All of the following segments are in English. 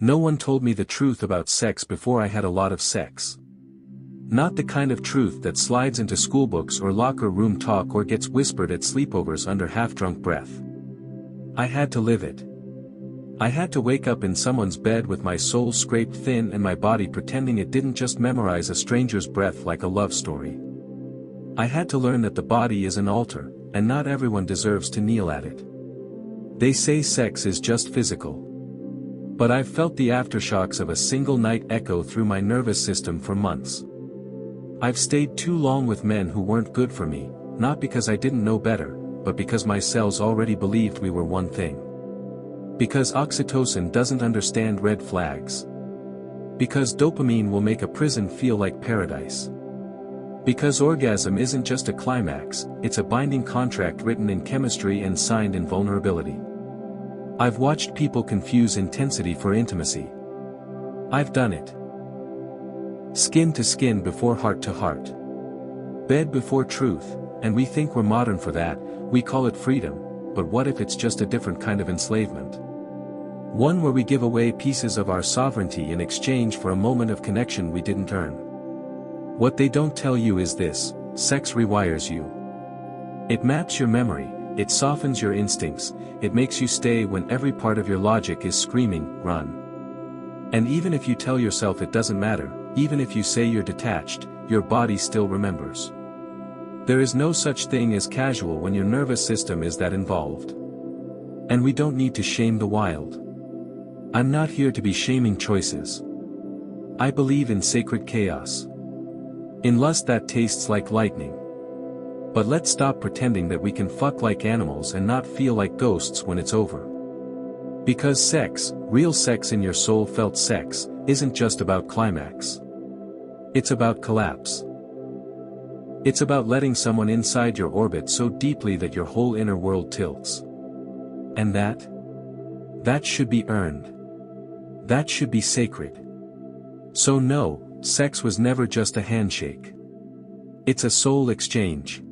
No one told me the truth about sex before I had a lot of sex. Not the kind of truth that slides into schoolbooks or locker room talk or gets whispered at sleepovers under half-drunk breath. I had to live it. I had to wake up in someone's bed with my soul scraped thin and my body pretending it didn't just memorize a stranger's breath like a love story. I had to learn that the body is an altar, and not everyone deserves to kneel at it. They say sex is just physical. But I've felt the aftershocks of a single night echo through my nervous system for months. I've stayed too long with men who weren't good for me, not because I didn't know better, but because my cells already believed we were one thing. Because oxytocin doesn't understand red flags. Because dopamine will make a prison feel like paradise. Because orgasm isn't just a climax, it's a binding contract written in chemistry and signed in vulnerability. I've watched people confuse intensity for intimacy. I've done it. Skin to skin before heart to heart. Bed before truth, and we think we're modern for that. We call it freedom, but what if it's just a different kind of enslavement? One where we give away pieces of our sovereignty in exchange for a moment of connection we didn't earn. What they don't tell you is this: sex rewires you. It maps your memory, it softens your instincts, it makes you stay when every part of your logic is screaming, run. And even if you tell yourself it doesn't matter, even if you say you're detached, your body still remembers. There is no such thing as casual when your nervous system is that involved. And we don't need to shame the wild. I'm not here to be shaming choices. I believe in sacred chaos. In lust that tastes like lightning. But let's stop pretending that we can fuck like animals and not feel like ghosts when it's over. Because sex, real sex in your soul felt sex, isn't just about climax. It's about collapse. It's about letting someone inside your orbit so deeply that your whole inner world tilts. And that should be earned. That should be sacred. So no, sex was never just a handshake. It's a soul exchange.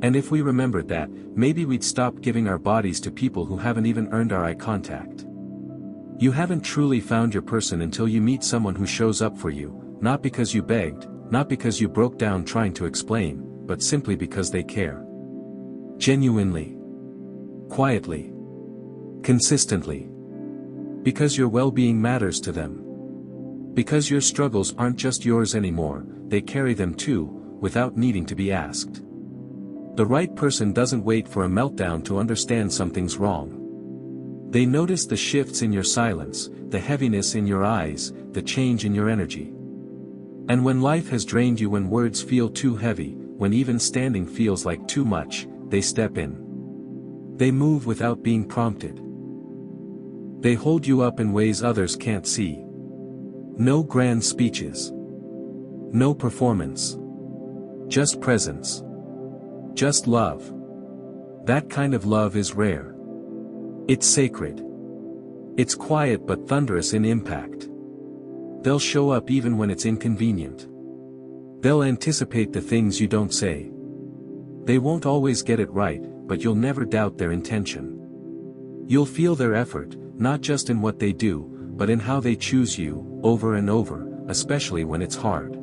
And if we remembered that, maybe we'd stop giving our bodies to people who haven't even earned our eye contact. You haven't truly found your person until you meet someone who shows up for you, not because you begged, not because you broke down trying to explain, but simply because they care. Genuinely. Quietly. Consistently. Because your well-being matters to them. Because your struggles aren't just yours anymore, they carry them too, without needing to be asked. The right person doesn't wait for a meltdown to understand something's wrong. They notice the shifts in your silence, the heaviness in your eyes, the change in your energy. And when life has drained you, when words feel too heavy, when even standing feels like too much, they step in. They move without being prompted. They hold you up in ways others can't see. No grand speeches. No performance. Just presence. Just love. That kind of love is rare. It's sacred. It's quiet but thunderous in impact. They'll show up even when it's inconvenient. They'll anticipate the things you don't say. They won't always get it right, but you'll never doubt their intention. You'll feel their effort, not just in what they do, but in how they choose you, over and over, especially when it's hard.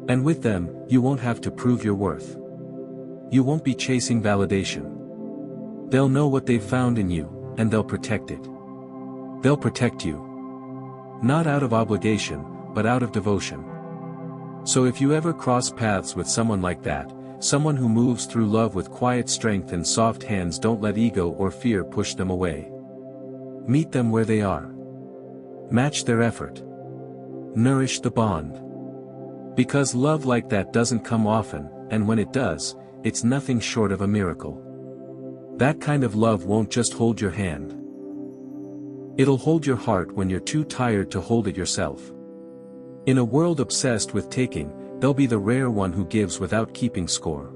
And with them, you won't have to prove your worth. You won't be chasing validation. They'll know what they've found in you, and they'll protect it. They'll protect you. Not out of obligation, but out of devotion. So if you ever cross paths with someone like that, someone who moves through love with quiet strength and soft hands, don't let ego or fear push them away. Meet them where they are. Match their effort. Nourish the bond. Because love like that doesn't come often, and when it does, it's nothing short of a miracle. That kind of love won't just hold your hand. It'll hold your heart when you're too tired to hold it yourself. In a world obsessed with taking, they'll be the rare one who gives without keeping score.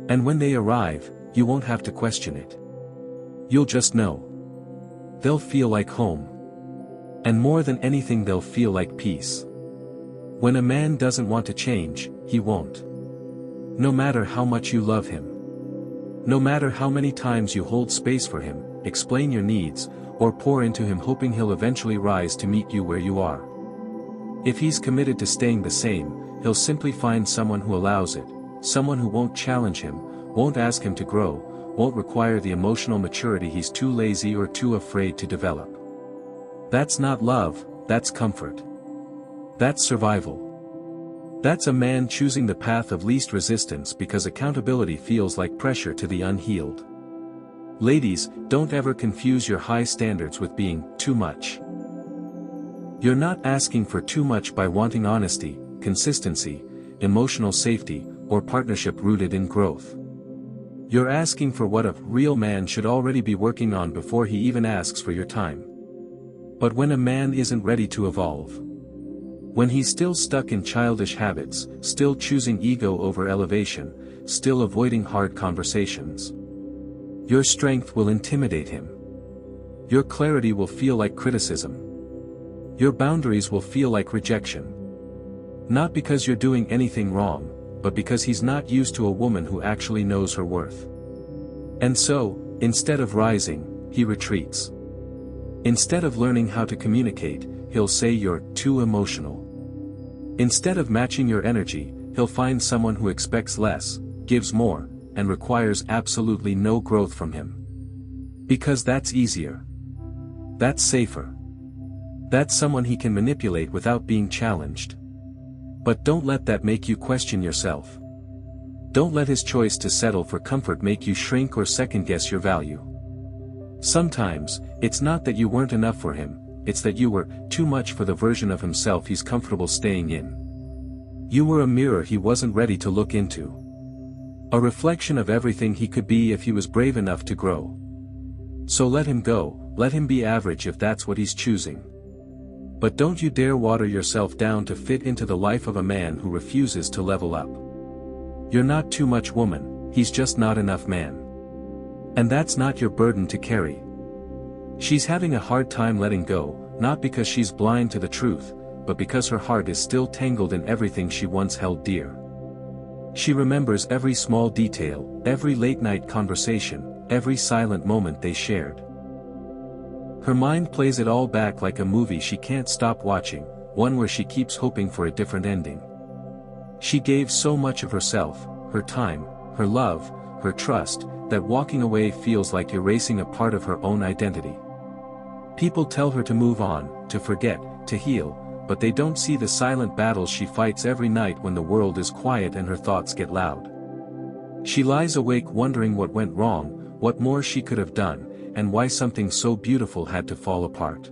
And when they arrive, you won't have to question it. You'll just know. They'll feel like home. And more than anything, they'll feel like peace. When a man doesn't want to change, he won't. No matter how much you love him. No matter how many times you hold space for him, explain your needs, or pour into him hoping he'll eventually rise to meet you where you are. If he's committed to staying the same, he'll simply find someone who allows it, someone who won't challenge him, won't ask him to grow, won't require the emotional maturity he's too lazy or too afraid to develop. That's not love, that's comfort. That's survival. That's a man choosing the path of least resistance because accountability feels like pressure to the unhealed. Ladies, don't ever confuse your high standards with being too much. You're not asking for too much by wanting honesty, consistency, emotional safety, or partnership rooted in growth. You're asking for what a real man should already be working on before he even asks for your time. But when a man isn't ready to evolve, when he's still stuck in childish habits, still choosing ego over elevation, still avoiding hard conversations, your strength will intimidate him. Your clarity will feel like criticism. Your boundaries will feel like rejection. Not because you're doing anything wrong, but because he's not used to a woman who actually knows her worth. And so, instead of rising, he retreats. Instead of learning how to communicate, he'll say you're too emotional. Instead of matching your energy, he'll find someone who expects less, gives more, and requires absolutely no growth from him. Because that's easier. That's safer. That's someone he can manipulate without being challenged. But don't let that make you question yourself. Don't let his choice to settle for comfort make you shrink or second-guess your value. Sometimes, it's not that you weren't enough for him, it's that you were too much for the version of himself he's comfortable staying in. You were a mirror he wasn't ready to look into. A reflection of everything he could be if he was brave enough to grow. So let him go, let him be average if that's what he's choosing. But don't you dare water yourself down to fit into the life of a man who refuses to level up. You're not too much woman, he's just not enough man. And that's not your burden to carry. She's having a hard time letting go, not because she's blind to the truth, but because her heart is still tangled in everything she once held dear. She remembers every small detail, every late-night conversation, every silent moment they shared. Her mind plays it all back like a movie she can't stop watching, one where she keeps hoping for a different ending. She gave so much of herself, her time, her love, her trust, that walking away feels like erasing a part of her own identity. People tell her to move on, to forget, to heal, but they don't see the silent battles she fights every night when the world is quiet and her thoughts get loud. She lies awake wondering what went wrong, what more she could have done, and why something so beautiful had to fall apart.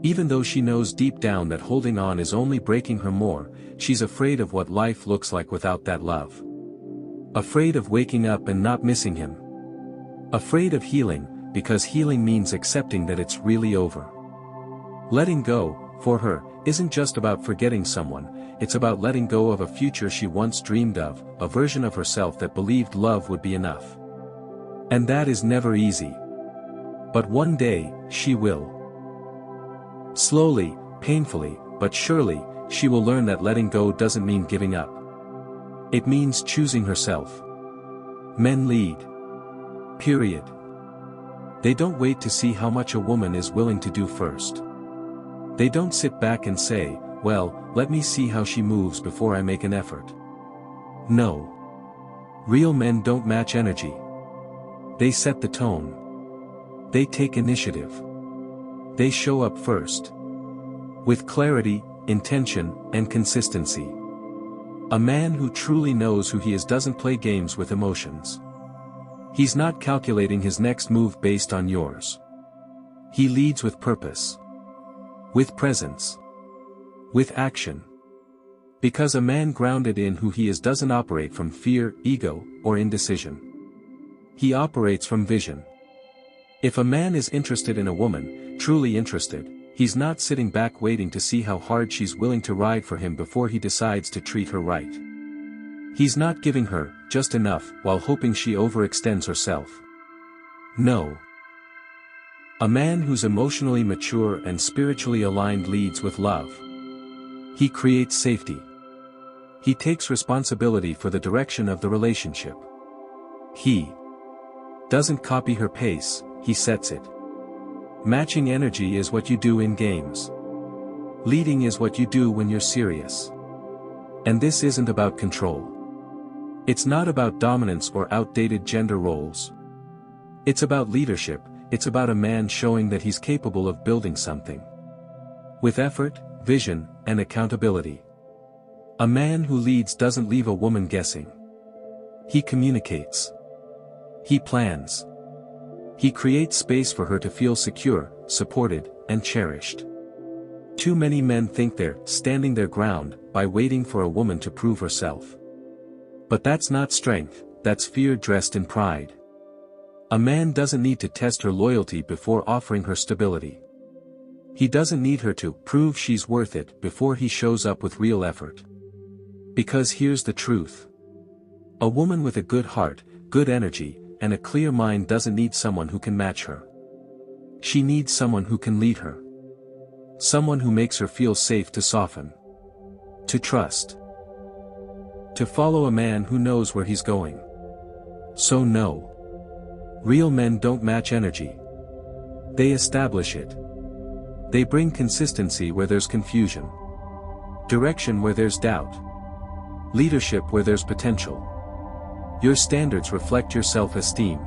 Even though she knows deep down that holding on is only breaking her more, she's afraid of what life looks like without that love. Afraid of waking up and not missing him. Afraid of healing, because healing means accepting that it's really over. Letting go, for her, isn't just about forgetting someone, it's about letting go of a future she once dreamed of, a version of herself that believed love would be enough. And that is never easy. But one day, she will. Slowly, painfully, but surely, she will learn that letting go doesn't mean giving up. It means choosing herself. Men lead. Period. They don't wait to see how much a woman is willing to do first. They don't sit back and say, well, let me see how she moves before I make an effort. No. Real men don't match energy. They set the tone. They take initiative. They show up first. With clarity, intention, and consistency. A man who truly knows who he is doesn't play games with emotions. He's not calculating his next move based on yours. He leads with purpose. With presence. With action. Because a man grounded in who he is doesn't operate from fear, ego, or indecision. He operates from vision. If a man is interested in a woman, truly interested, he's not sitting back waiting to see how hard she's willing to ride for him before he decides to treat her right. He's not giving her just enough while hoping she overextends herself. No. A man who's emotionally mature and spiritually aligned leads with love. He creates safety. He takes responsibility for the direction of the relationship. He doesn't copy her pace, he sets it. Matching energy is what you do in games. Leading is what you do when you're serious. And this isn't about control. It's not about dominance or outdated gender roles. It's about leadership. It's about a man showing that he's capable of building something. With effort, vision, and accountability. A man who leads doesn't leave a woman guessing. He communicates. He plans. He creates space for her to feel secure, supported, and cherished. Too many men think they're standing their ground by waiting for a woman to prove herself. But that's not strength, that's fear dressed in pride. A man doesn't need to test her loyalty before offering her stability. He doesn't need her to prove she's worth it before he shows up with real effort. Because here's the truth. A woman with a good heart, good energy, and a clear mind doesn't need someone who can match her. She needs someone who can lead her. Someone who makes her feel safe to soften. To trust. To follow a man who knows where he's going. So no. Real men don't match energy. They establish it. They bring consistency where there's confusion. Direction where there's doubt. Leadership where there's potential. Your standards reflect your self-esteem.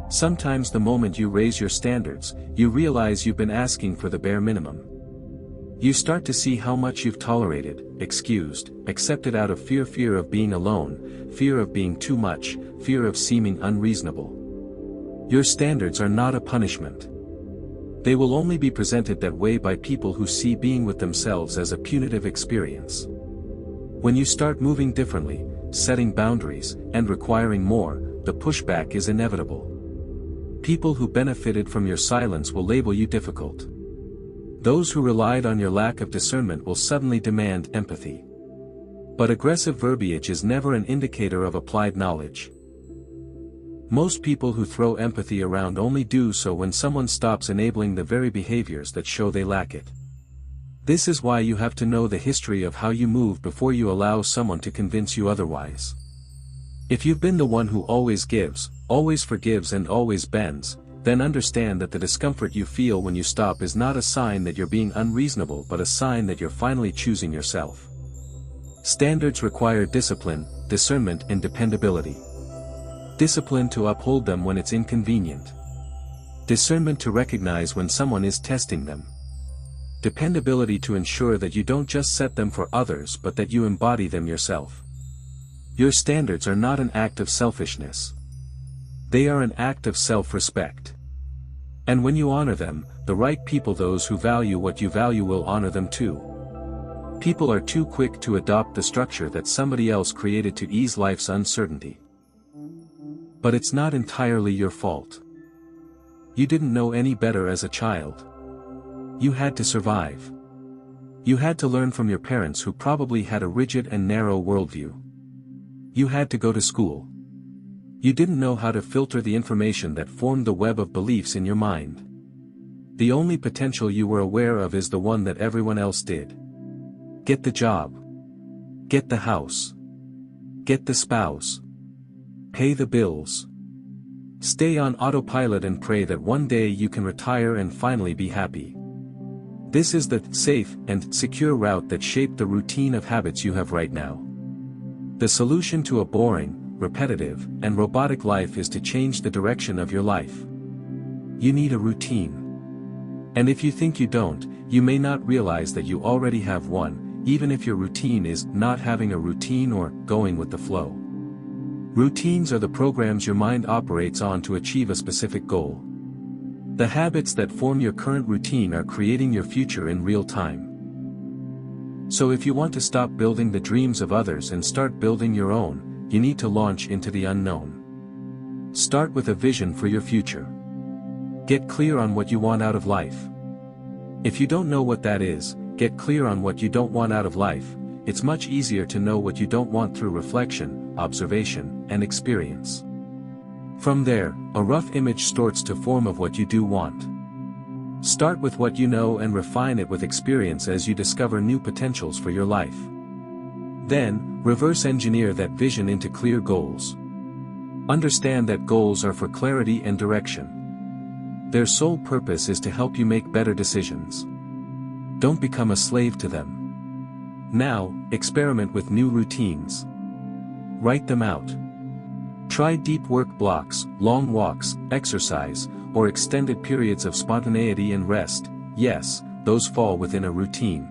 Sometimes the moment you raise your standards, you realize you've been asking for the bare minimum. You start to see how much you've tolerated, excused, accepted out of fear of being alone, fear of being too much, fear of seeming unreasonable. Your standards are not a punishment. They will only be presented that way by people who see being with themselves as a punitive experience. When you start moving differently, setting boundaries, and requiring more, the pushback is inevitable. People who benefited from your silence will label you difficult. Those who relied on your lack of discernment will suddenly demand empathy. But aggressive verbiage is never an indicator of applied knowledge. Most people who throw empathy around only do so when someone stops enabling the very behaviors that show they lack it. This is why you have to know the history of how you move before you allow someone to convince you otherwise. If you've been the one who always gives, always forgives and always bends, then understand that the discomfort you feel when you stop is not a sign that you're being unreasonable but a sign that you're finally choosing yourself. Standards require discipline, discernment and dependability. Discipline to uphold them when it's inconvenient. Discernment to recognize when someone is testing them. Dependability to ensure that you don't just set them for others but that you embody them yourself. Your standards are not an act of selfishness. They are an act of self-respect. And when you honor them, the right people, those who value what you value, will honor them too. People are too quick to adopt the structure that somebody else created to ease life's uncertainty. But it's not entirely your fault. You didn't know any better as a child. You had to survive. You had to learn from your parents who probably had a rigid and narrow worldview. You had to go to school. You didn't know how to filter the information that formed the web of beliefs in your mind. The only potential you were aware of is the one that everyone else did. Get the job. Get the house. Get the spouse. Pay the bills. Stay on autopilot and pray that one day you can retire and finally be happy. This is the safe and secure route that shaped the routine of habits you have right now. The solution to a boring, repetitive, and robotic life is to change the direction of your life. You need a routine. And if you think you don't, you may not realize that you already have one, even if your routine is not having a routine or going with the flow. Routines are the programs your mind operates on to achieve a specific goal. The habits that form your current routine are creating your future in real time. So if you want to stop building the dreams of others and start building your own, you need to launch into the unknown. Start with a vision for your future. Get clear on what you want out of life. If you don't know what that is, get clear on what you don't want out of life. It's much easier to know what you don't want through reflection, observation, and experience. From there, a rough image starts to form of what you do want. Start with what you know and refine it with experience as you discover new potentials for your life. Then, reverse engineer that vision into clear goals. Understand that goals are for clarity and direction. Their sole purpose is to help you make better decisions. Don't become a slave to them. Now, experiment with new routines. Write them out. Try deep work blocks, long walks, exercise, or extended periods of spontaneity and rest. Yes, those fall within a routine.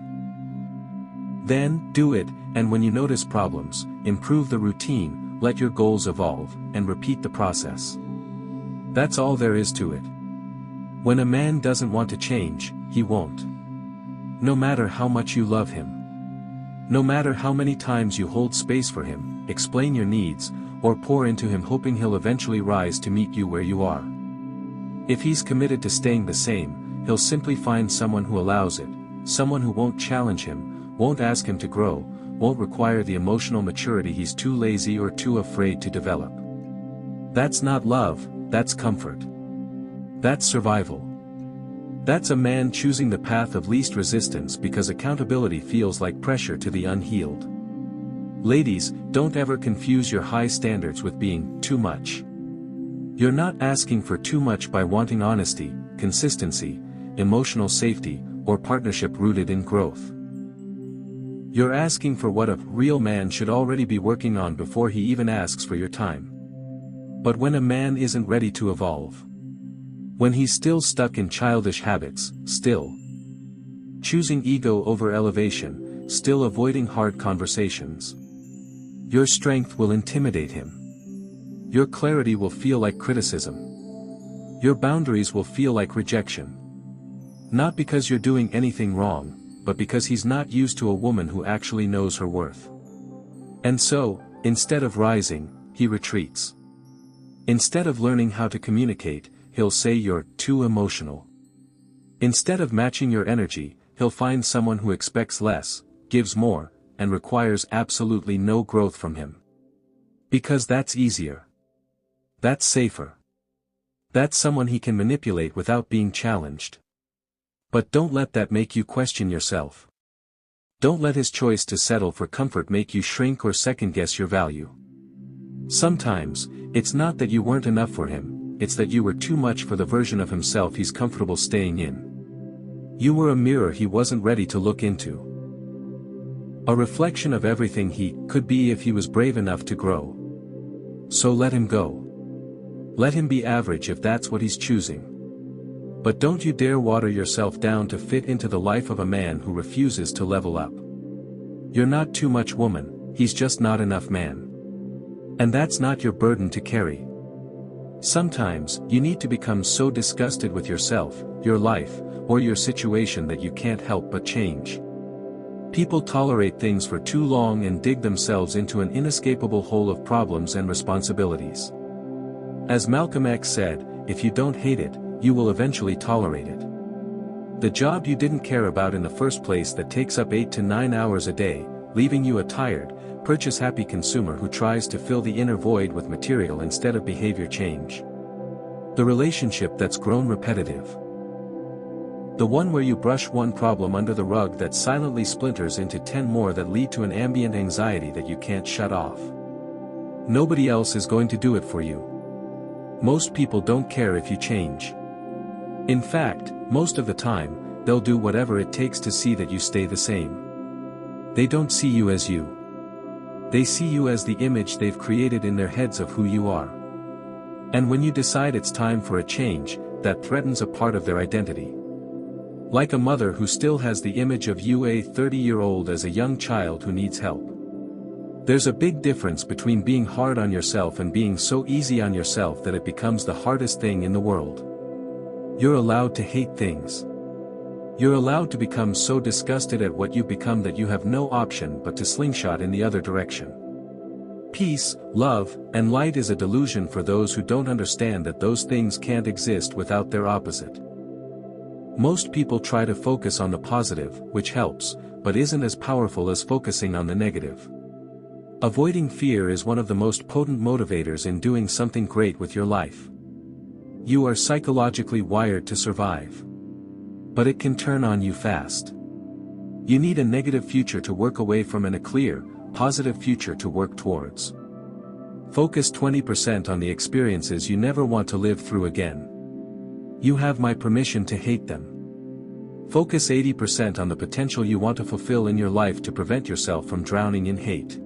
Then, do it, and when you notice problems, improve the routine, let your goals evolve, and repeat the process. That's all there is to it. When a man doesn't want to change, he won't. No matter how much you love him. No matter how many times you hold space for him, explain your needs, or pour into him hoping he'll eventually rise to meet you where you are. If he's committed to staying the same, he'll simply find someone who allows it, someone who won't challenge him, won't ask him to grow, won't require the emotional maturity he's too lazy or too afraid to develop. That's not love, that's comfort. That's survival. That's a man choosing the path of least resistance because accountability feels like pressure to the unhealed. Ladies, don't ever confuse your high standards with being too much. You're not asking for too much by wanting honesty, consistency, emotional safety, or partnership rooted in growth. You're asking for what a real man should already be working on before he even asks for your time. But when a man isn't ready to evolve, when he's still stuck in childish habits, still choosing ego over elevation, still avoiding hard conversations, your strength will intimidate him. Your clarity will feel like criticism. Your boundaries will feel like rejection. Not because you're doing anything wrong, but because he's not used to a woman who actually knows her worth. And so, instead of rising, he retreats. Instead of learning how to communicate, he'll say you're too emotional. Instead of matching your energy, he'll find someone who expects less, gives more, and requires absolutely no growth from him. Because that's easier. That's safer. That's someone he can manipulate without being challenged. But don't let that make you question yourself. Don't let his choice to settle for comfort make you shrink or second-guess your value. Sometimes, it's not that you weren't enough for him, it's that you were too much for the version of himself he's comfortable staying in. You were a mirror he wasn't ready to look into. A reflection of everything he could be if he was brave enough to grow. So let him go. Let him be average if that's what he's choosing. But don't you dare water yourself down to fit into the life of a man who refuses to level up. You're not too much woman, he's just not enough man. And that's not your burden to carry. Sometimes, you need to become so disgusted with yourself, your life, or your situation that you can't help but change. People tolerate things for too long and dig themselves into an inescapable hole of problems and responsibilities. As Malcolm X said, if you don't hate it, you will eventually tolerate it. The job you didn't care about in the first place that takes up 8 to 9 hours a day, leaving you a tired, purchase-happy consumer who tries to fill the inner void with material instead of behavior change. The relationship that's grown repetitive. The one where you brush one problem under the rug that silently splinters into 10 more that lead to an ambient anxiety that you can't shut off. Nobody else is going to do it for you. Most people don't care if you change. In fact, most of the time, they'll do whatever it takes to see that you stay the same. They don't see you as you. They see you as the image they've created in their heads of who you are. And when you decide it's time for a change, that threatens a part of their identity. Like a mother who still has the image of you, a 30-year-old, as a young child who needs help. There's a big difference between being hard on yourself and being so easy on yourself that it becomes the hardest thing in the world. You're allowed to hate things. You're allowed to become so disgusted at what you've become that you have no option but to slingshot in the other direction. Peace, love, and light is a delusion for those who don't understand that those things can't exist without their opposite. Most people try to focus on the positive, which helps, but isn't as powerful as focusing on the negative. Avoiding fear is one of the most potent motivators in doing something great with your life. You are psychologically wired to survive. But it can turn on you fast. You need a negative future to work away from and a clear, positive future to work towards. Focus 20% on the experiences you never want to live through again. You have my permission to hate them. Focus 80% on the potential you want to fulfill in your life to prevent yourself from drowning in hate.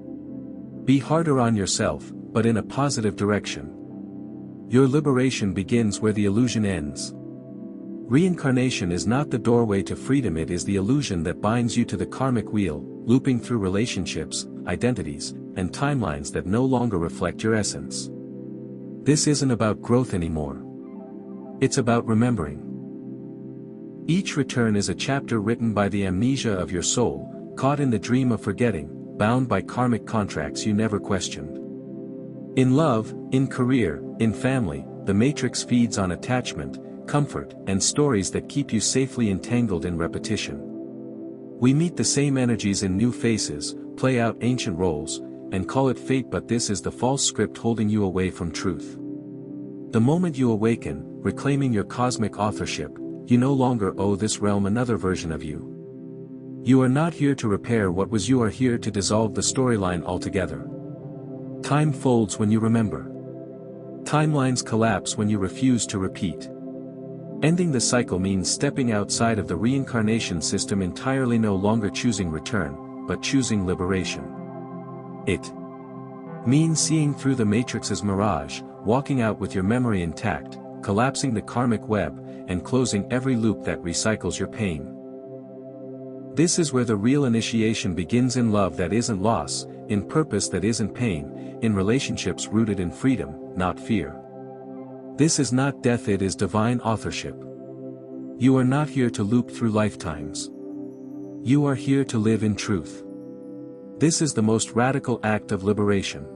Be harder on yourself, but in a positive direction. Your liberation begins where the illusion ends. Reincarnation is not the doorway to freedom, it is the illusion that binds you to the karmic wheel, looping through relationships, identities, and timelines that no longer reflect your essence. This isn't about growth anymore. It's about remembering. Each return is a chapter written by the amnesia of your soul, caught in the dream of forgetting, bound by karmic contracts you never questioned. In love, in career, in family, the matrix feeds on attachment, comfort, and stories that keep you safely entangled in repetition. We meet the same energies in new faces, play out ancient roles, and call it fate, but this is the false script holding you away from truth. The moment you awaken, reclaiming your cosmic authorship, you no longer owe this realm another version of you. You are not here to repair what was, you are here to dissolve the storyline altogether. Time folds when you remember. Timelines collapse when you refuse to repeat. Ending the cycle means stepping outside of the reincarnation system entirely, no longer choosing return, but choosing liberation. It means seeing through the matrix's mirage, walking out with your memory intact, collapsing the karmic web, and closing every loop that recycles your pain. This is where the real initiation begins, in love that isn't loss, in purpose that isn't pain, in relationships rooted in freedom, not fear. This is not death, it is divine authorship. You are not here to loop through lifetimes. You are here to live in truth. This is the most radical act of liberation.